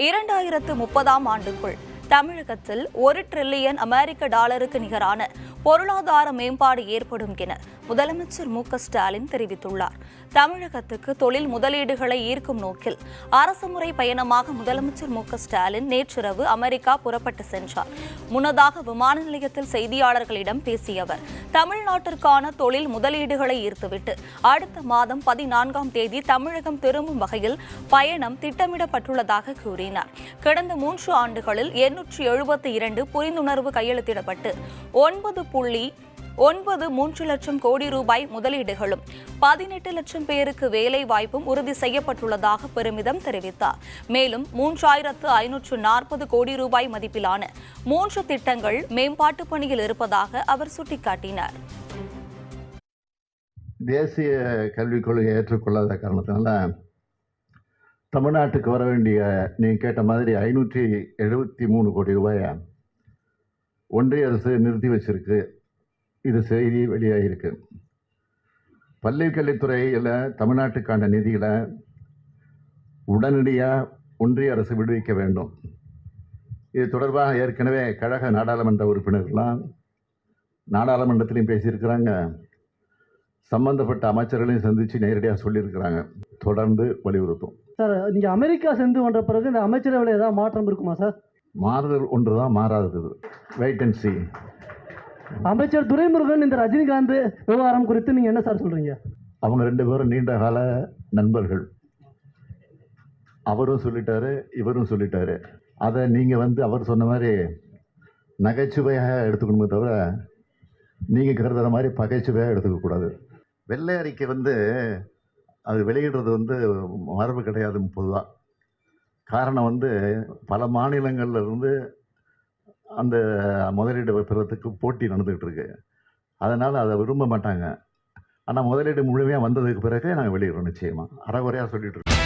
2030ஆம் ஆண்டுக்குள் தமிழகத்தில் $1 டிரில்லியன் அமெரிக்க டாலருக்கு நிகரான பொருளாதார மேம்பாடு ஏற்படும் என முதலமைச்சர் மு.க.ஸ்டாலின் தெரிவித்துள்ளார். தமிழகத்துக்கு தொழில் முதலீடுகளை ஈர்க்கும் நோக்கில் அரசுமுறை பயணமாக முதலமைச்சர் மு.க.ஸ்டாலின் நேற்றிரவு அமெரிக்கா புறப்பட்டு சென்றார். முன்னதாக விமான நிலையத்தில் செய்தியாளர்களிடம் பேசிய அவர், தமிழ்நாட்டிற்கான தொழில் முதலீடுகளை ஈர்த்துவிட்டு அடுத்த மாதம் 14ஆம் தேதி தமிழகம் திரும்பும் வகையில் பயணம் திட்டமிடப்பட்டுள்ளதாக கூறினார். கடந்த 3 ஆண்டுகளில் 872 புரிந்துணர்வு கையெழுத்திடப்பட்டு 9.93 லட்சம் கோடி ரூபாய் முதலீடுகளும் 18 லட்சம் பேருக்கு வேலை வாய்ப்பும் உறுதி செய்யப்பட்டுள்ளதாக பெருமிதம் தெரிவித்தார். மேலும் 3540 கோடி ரூபாய் மதிப்பிலான 3 திட்டங்கள் மேம்பாட்டு பணியில் இருப்பதாக அவர் சுட்டிக்காட்டினார். தேசிய கல்விக் கொள்கையை ஏற்றுக்கொள்ளாத காரணத்தினால தமிழ்நாட்டுக்கு வர வேண்டிய நீங்கள் கேட்ட மாதிரி 573 கோடி ரூபாயை ஒன்றிய அரசு நிறுத்தி வச்சிருக்கு. இது செய்தி வெளியாகிருக்கு. பள்ளி கல்வித்துறையில் தமிழ்நாட்டுக்கான நிதிகளை உடனடியாக ஒன்றிய அரசு விடுவிக்க வேண்டும். இது தொடர்பாக ஏற்கனவே கழக நாடாளுமன்ற உறுப்பினர்கள்லாம் நாடாளுமன்றத்திலையும் பேசியிருக்கிறாங்க, சம்பந்தப்பட்ட அமைச்சர்களையும் சந்தித்து நேரடியாக சொல்லியிருக்கிறாங்க. தொடர்ந்து வலியுறுத்தும். சார், நீங்கள் அமெரிக்கா சென்று வந்த பிறகு இந்த அமைச்சரவையில் ஏதாவது மாற்றம் இருக்குமா சார்? மாறுதல் ஒன்று தான், மாறாதது. Wait and see. அமைச்சர் துரைமுருகன் இந்த ரஜினிகாந்த் விவகாரம் குறித்து நீங்கள் என்ன சார் சொல்கிறீங்க? அவங்க 2 பேரும் நீண்ட கால நண்பர்கள். அவரும் சொல்லிட்டாரு, இவரும் சொல்லிட்டாரு. அதை நீங்கள் அவர் சொன்ன மாதிரி நகைச்சுவையாக எடுத்துக்கணுமே தவிர நீங்கள் கருதுகிற மாதிரி பகைச்சுவையாக எடுத்துக்கக்கூடாது. வெள்ளை அறிக்கை அது வெளியிடுறது மரபு கிடையாது பொதுவாக. காரணம் பல மாநிலங்கள்ல இருந்து அந்த முதலீடு பெறுறதுக்கு போட்டி நடந்துகிட்டு இருக்கு. அதனால் அதை விரும்ப மாட்டாங்க. ஆனால் முதலீடு முழுமையாக வந்ததுக்கு பிறகு நாங்கள் வெளியிடுறோம். நிச்சயமாக அறகுறையாக சொல்லிட்டு இருக்கோம்.